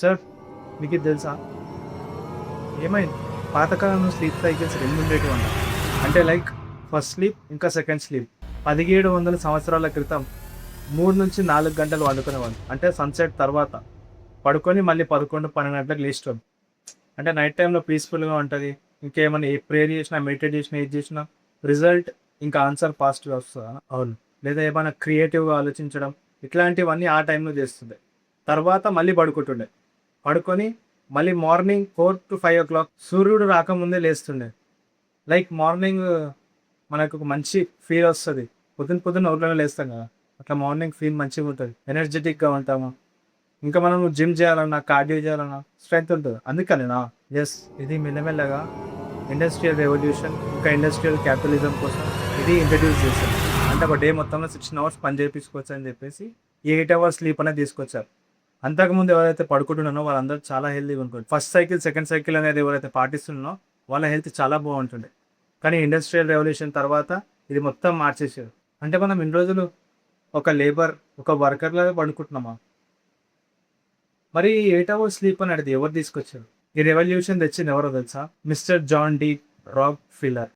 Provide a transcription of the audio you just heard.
Sir మీకు ఇది తెలుసా? ఏమైంది? పాతకాలంలో స్లీప్ సైకిల్స్ 2 ఉండేటివంట. అంటే లైక్ ఫస్ట్ స్లీప్, ఇంకా సెకండ్ స్లీప్. 1700 సంవత్సరాల క్రితం 3-4 గంటలు పండుకునేవాళ్ళు. అంటే సన్‌సెట్ తర్వాత. పడుకొని మళ్ళీ 11, 12 గంటలకు లేచేటోళ్ళు. అంటే నైట్ టైమ్‌లో పీస్‌ఫుల్‌గా ఉంటది. ఇంకేమన్నా ప్రేయర్ చేసినా, మెడిటేట్ చేసినా, ఏది చేసినా రిజల్ట్ ఇంకా ఆన్సర్ పాజిటివ్‌గా వస్తదా? అవును. లేదా ఏమైనా క్రియేటివ్‌గా ఆలోచించడం ఇట్లాంటివన్నీ ఆ టైంలో చేస్తుండే. తర్వాత మళ్ళీ పడుకుంటుండే. పడుకొని మళ్ళీ మార్నింగ్ 4-5 సూర్యుడు రాకముందే లేస్తుండే. లైక్ మార్నింగ్ మనకు ఒక మంచి ఫీల్ వస్తది. పొద్దున ఊర్లోనే లేస్తాం గదా! అట్లా మార్నింగ్ ఫీల్ మంచిగుంటది. ఎనర్జిటిక్‌గా ఉంటాము. ఇంకా మనం జిమ్ చేయాలన్నా, కార్డియో చేయాలన్నా స్ట్రెంత్ ఉంటది. అందుకనేనా? యెస్. ఇది మెల్లమెల్లగా ఇండస్ట్రియల్ రెవల్యూషన్, ఇంకా ఇండస్ట్రియల్ క్యాపిటలిజం కోసం ఇది ఇంట్రడ్యూస్ చేశారు. అంటే ఒక డే మొత్తంలో 16 అవర్స్ పని చేపించుకోవచ్చని చెప్పేసి ఈ 8 అవర్స్ స్లీప్ అనేది తీసుకొచ్చారు. అంతకుముందు ఎవరైతే పడుకుంటున్నారో వాళ్ళందరూ చాలా హెల్తీగా ఉంటారు. ఫస్ట్ సైకిల్, సెకండ్ సైకిల్ అనేది ఎవరైతే పాటిస్తున్నారో వాళ్ళ హెల్త్ చాలా బాగుంటుండే. కానీ ఇండస్ట్రియల్ రెవల్యూషన్ తర్వాత ఇది మొత్తం మార్చేసారు. అంటే మనం ఇన్ని రోజులు ఒక లేబర్, ఒక వర్కర్ లాగా పడుకుంటున్నామా? మరి 8 అవర్స్ స్లీప్ అనేది ఎవరు తీసుకొచ్చారు? ఈ రెవల్యూషన్ తెచ్చింది ఎవరో తెలుసా? Mister John D rock filler.